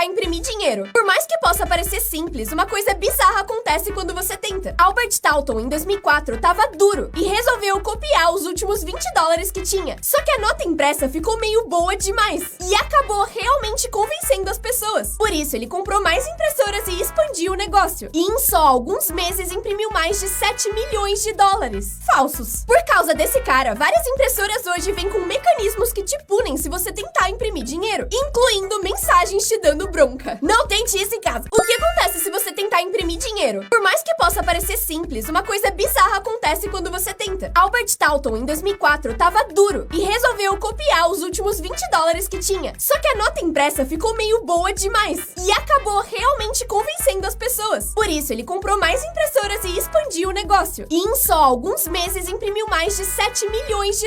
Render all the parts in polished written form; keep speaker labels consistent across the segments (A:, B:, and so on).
A: tentar imprimir dinheiro. Por mais que possa parecer simples, uma coisa bizarra acontece quando você tenta. Albert Talton, em 2004, tava duro e resolveu copiar os últimos $20 que tinha. Só que a nota impressa ficou meio boa demais e acabou realmente convencendo as pessoas. Por isso, ele comprou mais impressoras e expandiu o negócio. E em só alguns meses imprimiu mais de $7 milhões falsos. Por causa desse cara, várias impressoras hoje vêm com mecanismos que te punem se você tentar imprimir dinheiro, incluindo mensagens te dando bronca. Não tente isso em casa. O que acontece se você tentar imprimir dinheiro? Por mais que possa parecer simples, uma coisa bizarra acontece quando você tenta. Albert Talton, em 2004, tava duro e resolveu copiar os últimos $20 que tinha. Só que a nota impressa ficou meio boa demais e acabou realmente convencendo as pessoas. Por isso, ele comprou mais impressoras e expandiu o negócio. E em só alguns meses imprimiu mais de $7 milhões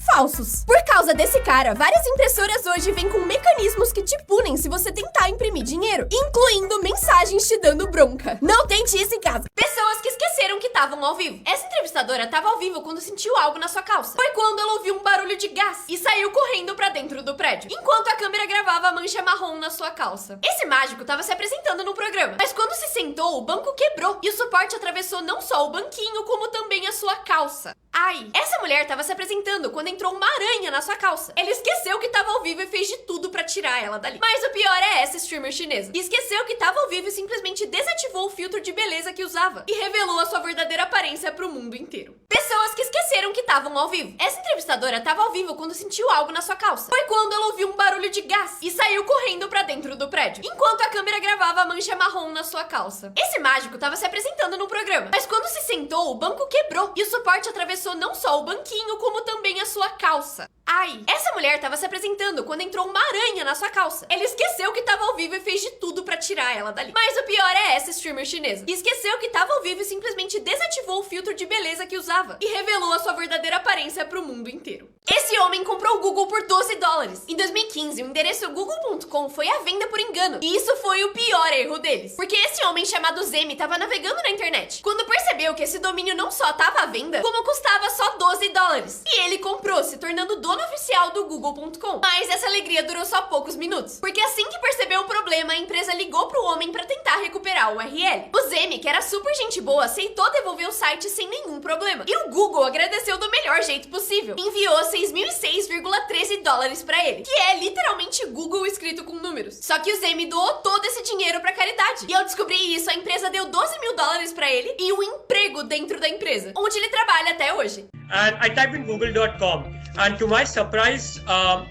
A: falsos. Por causa desse cara, várias impressoras hoje vêm com mecanismos que te punem se você tentar imprimir dinheiro, incluindo mensagens te dando bronca. Não tente isso em casa. Pessoas que esqueceram que estavam ao vivo. Essa entrevistadora estava ao vivo quando sentiu algo na sua calça. Foi quando ela ouviu um barulho de gás e saiu correndo pra dentro do prédio, enquanto a câmera gravava a mancha marrom na sua calça. Esse mágico estava se apresentando no programa, mas quando se sentou, o banco quebrou e o suporte atravessou não só o banquinho, como também a sua calça. Ai, essa mulher estava se apresentando quando entrou uma aranha na sua calça. Ela esqueceu que estava ao vivo e fez de tudo pra tirar ela dali. Mas o pior é essa streamer chinesa, que esqueceu que estava ao vivo e simplesmente desativou o filtro de beleza que usava e revelou a sua verdadeira aparência pro mundo inteiro. Pessoas que esqueceram que estavam ao vivo. Essa entrevistadora estava ao vivo quando sentiu algo na sua calça. Foi quando ela ouviu um barulho de gás e saiu correndo pra dentro do prédio, enquanto a câmera gravava a mancha marrom na sua calça. Esse mágico estava se apresentando no programa, mas quando se sentou, o banco quebrou e o suporte atravessou não só o banquinho, como também a sua calça. Ai, essa mulher estava se apresentando quando entrou uma aranha na sua calça. Ela esqueceu que estava ao vivo e fez de tudo pra tirar ela dali. Mas o pior é essa streamer chinesa, que esqueceu que estava ao vivo e simplesmente desativou o filtro de beleza que usava e revelou a sua verdadeira aparência pro mundo inteiro. Esse homem comprou o Google por $12. Em 2015, o endereço google.com foi à venda por engano. E isso foi o pior erro deles, porque esse homem chamado Zemi estava navegando na internet, quando percebeu que esse domínio não só estava à venda, como custava só $12. E ele comprou, se tornando dono oficial do google.com. Mas essa alegria durou só poucos minutos, porque assim que percebeu o problema, a empresa ligou pro homem para tentar recuperar o URL. O Zemi, que era super gente boa, aceitou devolver o site sem nenhum problema. E o Google agradeceu do melhor jeito possível. Enviou $6.006,13 para ele, que é literalmente Google escrito com números. Só que o Zemi doou todo esse dinheiro pra caridade. E ao descobrir isso, a empresa deu $12 mil para ele e um emprego dentro da empresa, onde ele trabalha até hoje.
B: And I typed in google.com, and to my surprise,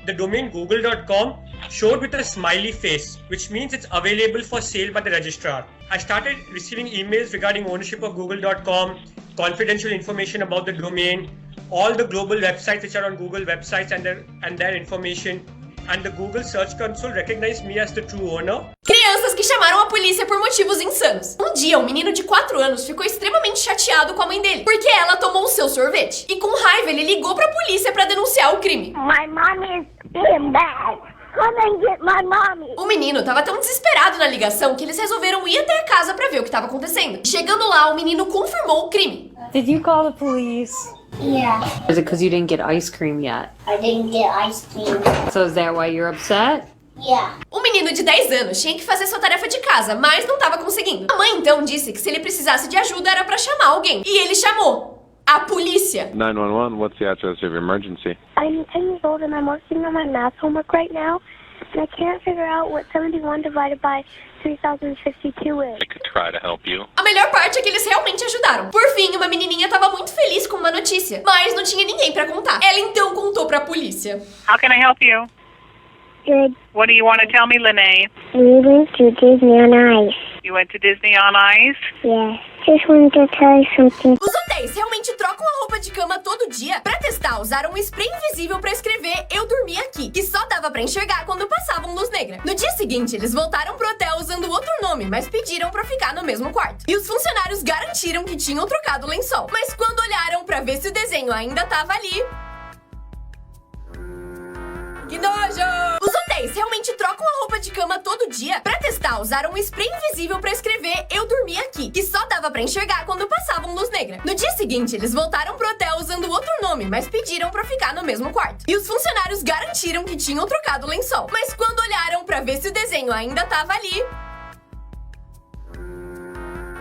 B: the domain google.com showed with a smiley face, which means it's available for sale by the registrar. I started receiving emails regarding ownership of google.com, confidential information about the domain, all the global websites which are on Google websites and their information, and the Google Search Console recognized me as the true owner.
A: Crianças que chamaram a polícia por motivos insanos. Um dia, um menino de 4 anos ficou extremamente chateado com a mãe dele, porque ela tomou o seu sorvete. E com raiva, ele ligou pra polícia pra denunciar o crime.
C: My mom is being bad. Come and get my mommy.
A: O menino tava tão desesperado na ligação que eles resolveram ir até a casa pra ver o que tava acontecendo. Chegando lá, o menino confirmou o crime.
D: Did you call the police?
C: Yeah,
D: Is it because you didn't get ice cream yet?
C: I didn't get ice cream.
D: So is that why you're upset?
C: Yeah.
A: O menino de 10 anos tinha que fazer sua tarefa de casa, mas não tava conseguindo. A mãe então disse que se ele precisasse de ajuda era pra chamar alguém. E ele chamou a polícia.
E: 911, what's the address of your emergency?
C: I'm 10 years old and I'm working on my math homework right now, and I can't figure out what 71 divided by 3052 is.
E: I could try to help you.
A: A melhor parte é que eles realmente ajudaram. Por fim, uma menininha tava muito feliz com uma notícia, mas não tinha ninguém pra contar. Ela então contou pra polícia.
F: How can I help you?
C: Good.
F: What do you want to tell me, Lene?
C: We went to Disney on Ice.
F: You went to Disney on Ice?
C: Yeah. Just wanted to tell you something.
A: Os hotéis realmente trocam a roupa de cama todo dia. Pra testar, usaram um spray invisível pra escrever "Eu dormi aqui", que só dava pra enxergar quando passavam luz negra. No dia seguinte, eles voltaram pro hotel usando outro nome, mas pediram pra ficar no mesmo quarto. E os funcionários garantiram que tinham trocado o lençol. Mas quando olharam pra ver se o desenho ainda tava ali... Que nojo! Os hotéis realmente trocam a roupa de cama todo dia. Pra testar, usaram um spray invisível pra escrever "Eu dormi aqui", que só dava pra enxergar quando passavam passavam luz negra. No dia seguinte, eles voltaram pro hotel usando outro nome, mas pediram pra ficar no mesmo quarto. E os funcionários garantiram que tinham trocado o lençol. Mas quando olharam pra ver se o desenho ainda tava ali...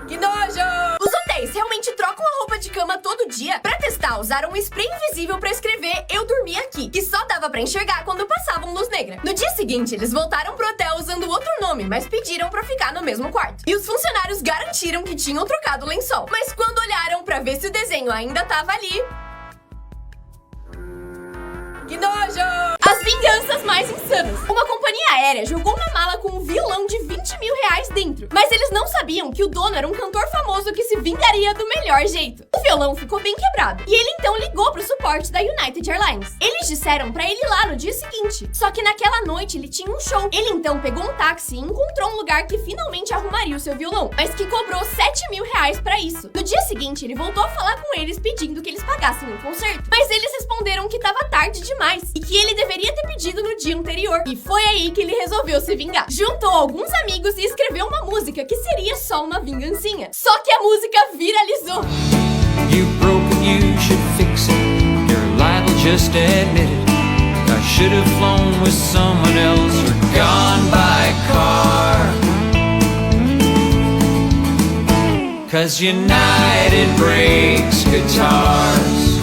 A: Que nojo! Os hotéis realmente trocam a roupa de cama todo dia. Pra testar, usaram um spray invisível pra escrever "Eu dormi aqui", que só dava pra enxergar quando passavam luz negra. No dia seguinte, eles voltaram pro hotel usando outro nome, mas pediram pra ficar no mesmo quarto. E os funcionários garantiram que tinham trocado o lençol. Mas quando olharam pra ver se o desenho ainda tava ali... Que nojo! As vinganças mais insanas. Uma companhia aérea jogou uma mala com um violão de 20 mil reais dentro. Mas eles não sabiam que o dono era um cantor famoso que se vingaria do melhor jeito. O violão ficou bem quebrado. E ele então ligou pro suporte da United Airlines. Eles disseram pra ele ir lá no dia seguinte. Só que naquela noite ele tinha um show. Ele então pegou um táxi e encontrou um lugar que finalmente arrumaria o seu violão. Mas que cobrou 7 mil reais pra isso. No dia seguinte ele voltou a falar com eles pedindo que eles pagassem o concerto. Mas eles responderam que tava tarde demais e que ele deveria ter pedido no dia anterior. E foi aí que ele resolveu se vingar. Juntou alguns amigos e escreveu uma música que seria só uma vingancinha. Só que a música viralizou.
G: You broke it, you should fix it. You're liable, just admit it. I should have flown with someone else or gone by car. 'Cause United breaks guitars.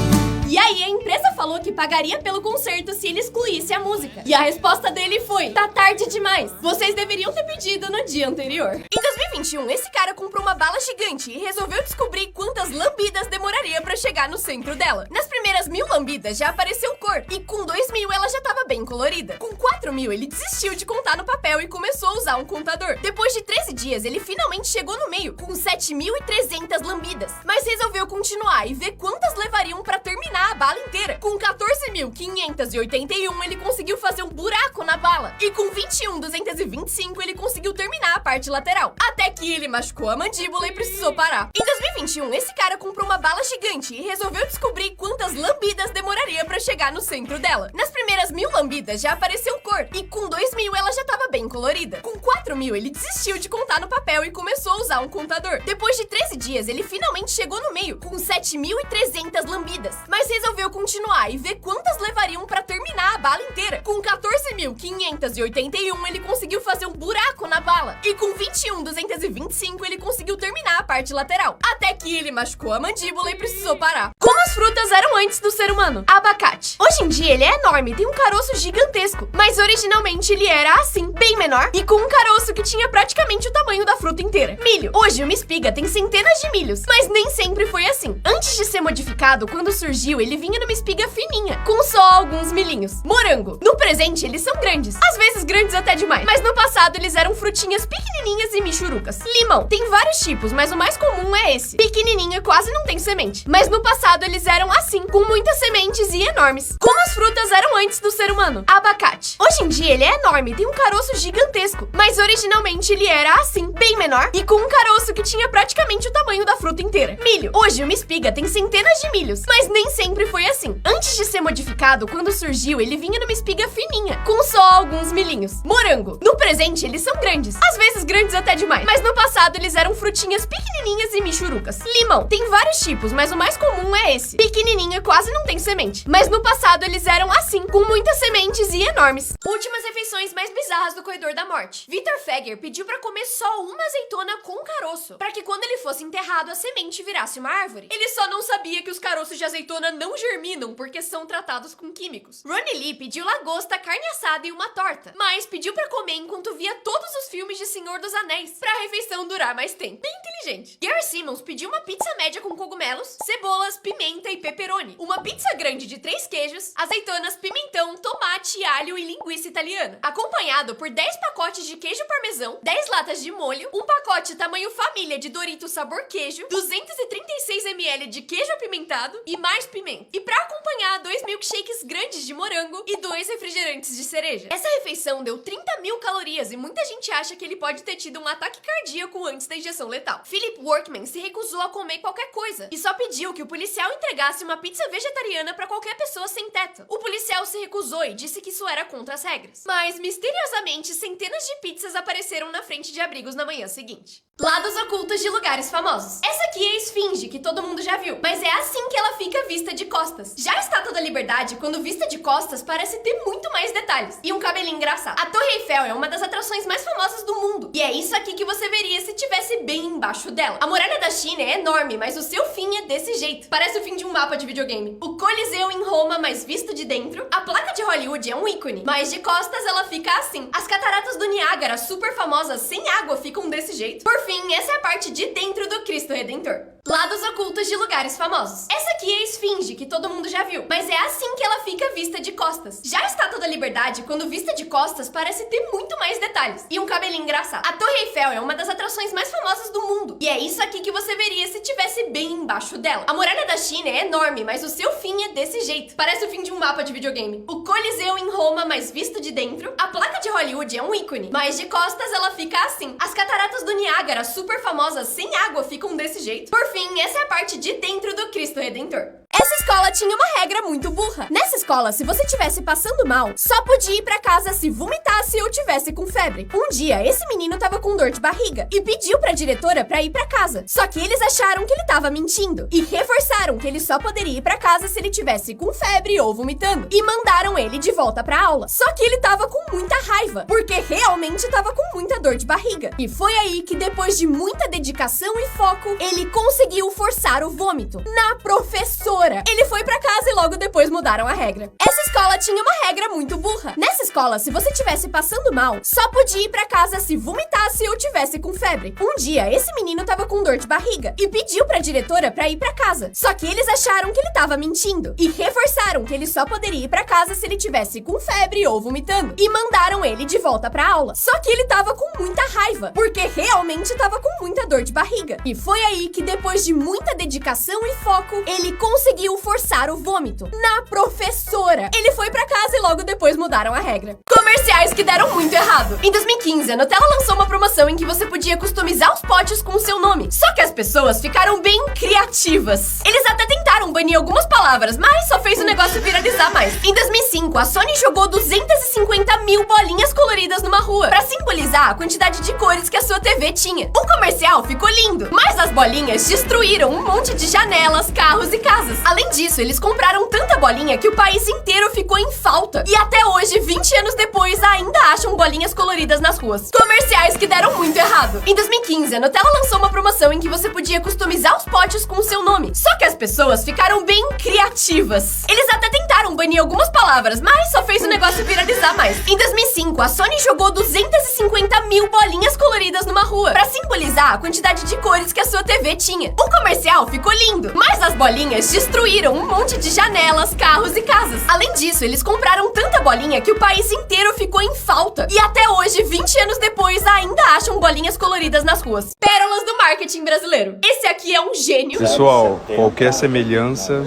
A: E aí a empresa falou que pagaria pelo concerto se ele excluísse a música. E a resposta dele foi: tá tarde demais. Vocês deveriam ter pedido no dia anterior. Em 2021, esse cara comprou uma bala gigante e resolveu descobrir quantas lambidas demoraria pra chegar no centro dela. Nas primeiras 1000 lambidas já apareceu cor. E com 2000 ela já tava bem colorida. Com 4000 ele desistiu de contar no papel e começou a usar um contador. Depois de 13 dias, ele finalmente chegou no meio, com 7300 lambidas. Mas resolveu continuar e ver quantas levariam pra terminar a bala inteira. Com 14.581 ele conseguiu fazer um buraco na bala. E com 21.225 ele conseguiu terminar a parte lateral. Até que ele machucou a mandíbula e precisou parar. Em 2021, esse cara comprou uma bala gigante e resolveu descobrir quantas lambidas demoraria pra chegar no centro dela. Nas primeiras 1000 lambidas já apareceu cor. E com 2000 ela já tava bem colorida. Com 4000 ele desistiu de contar no papel e começou a usar um contador. Depois de 13 dias ele finalmente chegou no meio, com 7.300 lambidas. Mas resolveu continuar e ver quantas levariam pra terminar a bala inteira. Com 14.581 ele conseguiu fazer um buraco na bala. E com 21.225 ele conseguiu terminar a parte lateral. Até que ele machucou a mandíbula e precisou parar. Como as frutas eram antes do ser humano? Abacate. Hoje em dia ele é enorme, tem um caroço gigantesco. Mas originalmente ele era assim, bem menor, e com um caroço que tinha praticamente o tamanho da fruta inteira. Milho. Hoje uma espiga tem centenas de milhos, mas nem sempre foi assim. Antes de ser modificado, quando surgiu, ele vinha numa espiga fininha, com só alguns milhinhos. Morango. No presente, eles são grandes. Às vezes grandes até demais. Mas no passado, eles eram frutinhas pequenininhas e michurucas. Limão. Tem vários tipos, mas o mais comum é esse. Pequenininho e quase não tem semente. Mas no passado, eles eram assim, com muitas sementes e enormes. Como as frutas eram antes do ser humano? Abacate. Hoje em dia, ele é enorme, tem um caroço gigantesco. Mas originalmente, ele era assim, bem menor, e com um caroço que tinha praticamente o tamanho da fruta inteira. Milho. Hoje, uma espiga tem centenas de milhos, mas nem sempre foi assim. Antes de ser modificado, quando surgiu, ele vinha numa espiga fininha, com só alguns milhinhos. Morango. No presente, eles são grandes. Às vezes grandes até demais. Mas no passado, eles eram frutinhas pequenininhas e michurucas. Limão. Tem vários tipos, mas o mais comum é esse. Pequenininho e quase não tem semente. Mas no passado, eles eram assim, com muitas sementes e enormes. Últimas refeições mais bizarras do Corredor da Morte. Victor Fegger pediu pra comer só uma azeitona com caroço, pra que quando ele fosse enterrado, a semente virasse uma árvore. Ele só não sabia que os caroços de azeitona não germinam porque são tratados com químicos. Ronnie Lee pediu lagosta, carne assada e uma torta, mas pediu pra comer enquanto via todos os filmes de Senhor dos Anéis, pra refeição durar mais tempo. Bem inteligente. Gary Simmons pediu uma pizza média com cogumelos, cebolas, pimenta e pepperoni, uma pizza grande de 3 queijos, azeitonas, pimentão, tomate, alho e linguiça italiana, acompanhado por 10 pacotes de queijo parmesão, 10 latas de molho, um pacote tamanho família de Doritos sabor queijo, 236 ml de queijo apimentado e mais pimenta. E pra acompanhar, 2 milkshakes grandes de morango e 2 refrigerantes de cereja. Essa refeição deu 30.000 calorias e muita gente acha que ele pode ter tido um ataque cardíaco antes da injeção letal. Philip Workman se recusou a comer qualquer coisa e só pediu que o policial entregasse uma pizza vegetariana pra qualquer pessoa sem teto. O policial se recusou e disse que isso era contra as regras. Mas, misteriosamente, centenas de pizzas apareceram na frente de abrigos na manhã seguinte. Lados ocultos de lugares famosos. Essa aqui é a esfinge, que todo mundo já viu, mas é assim que ela fica vista de costas. Já a Estátua da Liberdade, quando vista de costas, parece ter muito mais detalhes e um cabelinho engraçado. A Torre Eiffel é uma das atrações mais famosas do mundo, e é isso aqui que você veria se tivesse bem embaixo dela. A Muralha da China é enorme, mas o seu fim é desse jeito. Parece o fim de um mapa de videogame. O Coliseu em Roma, mas visto de dentro. A placa de Hollywood é um ícone, mas de costas ela fica assim. As cataratas do Niágara, super famosas, sem água, ficam desse jeito. Por fim, essa é a parte de dentro do Cristo Redentor. Lados ocultos de lugares famosos. Essa aqui é a esfinge, que todo mundo já viu, mas é assim que ela fica vista de costas. Já a Estátua da Liberdade, quando vista de costas, parece ter muito mais detalhes e um cabelinho engraçado. A Torre Eiffel é uma das atrações mais famosas do mundo, e é isso aqui que você veria se tivesse bem embaixo dela. A Muralha da China é enorme, mas o seu fim é desse jeito. Parece o fim de um mapa de videogame. O Coliseu em Roma, mas visto de dentro. A placa de Hollywood é um ícone, mas de costas ela fica assim. As cataratas do Niágara, super famosas, sem água, ficam desse jeito. Por fim, essa é a parte de dentro do Cristo Redentor. Essa escola tinha uma regra muito burra. Nessa escola, se você estivesse passando mal, só podia ir pra casa se vomitasse ou tivesse com febre. Um dia, esse menino tava com dor de barriga e pediu pra diretora pra ir pra casa. Só que eles acharam que ele tava mentindo e reforçaram que ele só poderia ir pra casa se ele tivesse com febre ou vomitando. E mandaram ele de volta pra aula. Só que ele tava com muita raiva, porque realmente tava com muita dor de barriga. E foi aí que, depois de muita dedicação e foco, ele conseguiu forçar o vômito na professora. Ele foi pra casa e logo depois mudaram a regra. Essa escola tinha uma regra muito burra. Nessa escola, se você estivesse passando mal, só podia ir pra casa se vomitasse ou tivesse com febre. Um dia, esse menino tava com dor de barriga e pediu pra diretora pra ir pra casa. Só que eles acharam que ele tava mentindo e reforçaram que ele só poderia ir pra casa se ele tivesse com febre ou vomitando. E mandaram ele de volta pra aula. Só que ele tava com muita raiva, porque realmente tava com muita dor de barriga. E foi aí que, depois de muita dedicação e foco, ele conseguiu forçar o vômito na professora. Ele foi pra casa e logo depois mudaram a regra. Comerciais que deram muito errado. Em 2015, a Nutella lançou uma promoção em que você podia customizar os potes com o seu nome. Só que as pessoas ficaram bem criativas. Eles até tentaram banir algumas palavras, mas só fez o negócio viralizar mais. Em 2005, a Sony jogou 250 mil bolinhas coloridas numa rua pra simbolizar a quantidade de cores que a sua TV tinha. O comercial ficou lindo, mas as bolinhas destruíram um monte de janelas, carros e casas. Além disso, eles compraram tanta bolinha que o país inteiro ficou em falta. E até hoje, 20 anos depois, ainda acham bolinhas coloridas nas ruas. Comerciais que deram muito errado. Em 2015, a Nutella lançou uma promoção em que você podia customizar os potes com o seu nome. Só que as pessoas ficaram bem criativas. Eles até tentaram banir algumas palavras, mas só fez o negócio viralizar mais. Em 2005, a Sony jogou 250 mil bolinhas coloridas numa rua pra simbolizar a quantidade de cores que a sua TV tinha. O comercial ficou lindo, mas as bolinhas destruíram um monte de janelas, carros e casas. Além disso, eles compraram tanta bolinha que o país inteiro ficou em falta. E até hoje, 20 anos depois, ainda acham bolinhas coloridas nas ruas. Pérolas do marketing brasileiro. Esse aqui é um gênio.
H: Pessoal, qualquer semelhança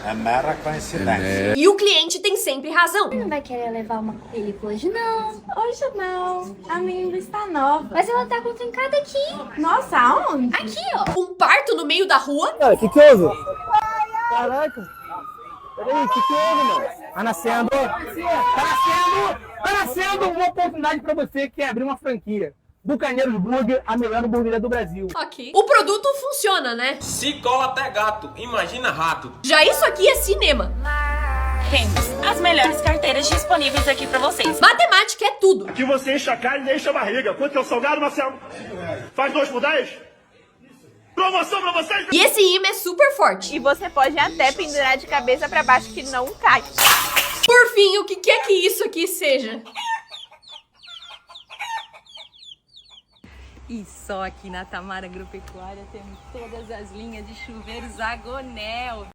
I: é mera coincidência.
A: E o cliente tem sempre razão.
J: Não vai querer levar uma película hoje não? Hoje não. A menina está nova. Mas ela tá com trincada aqui. Nossa, aonde? Aqui, ó.
A: Um parto no meio da rua?
K: Cara, que houve? Caraca. Peraí, que houve, mano? Tá nascendo. Tá nascendo uma oportunidade pra você que quer abrir uma franquia. Bucaneiros Burger, a melhor hamburgueria do Brasil.
A: Ok. O produto funciona, né?
L: Se cola até gato, imagina rato.
A: Já isso aqui é cinema.
M: Temos as melhores carteiras disponíveis aqui pra vocês.
A: Matemática é tudo.
N: Que você enche a cara e enche a barriga. Quanto é o salgado, Marcelo? Faz 2 por 10? Promoção pra vocês!
A: E esse imã é super forte.
O: E você pode até pendurar de cabeça pra baixo que não cai.
A: Por fim, o que quer que isso aqui seja?
P: E só aqui na Tamar Agropecuária temos todas as linhas de chuveiros Agonel.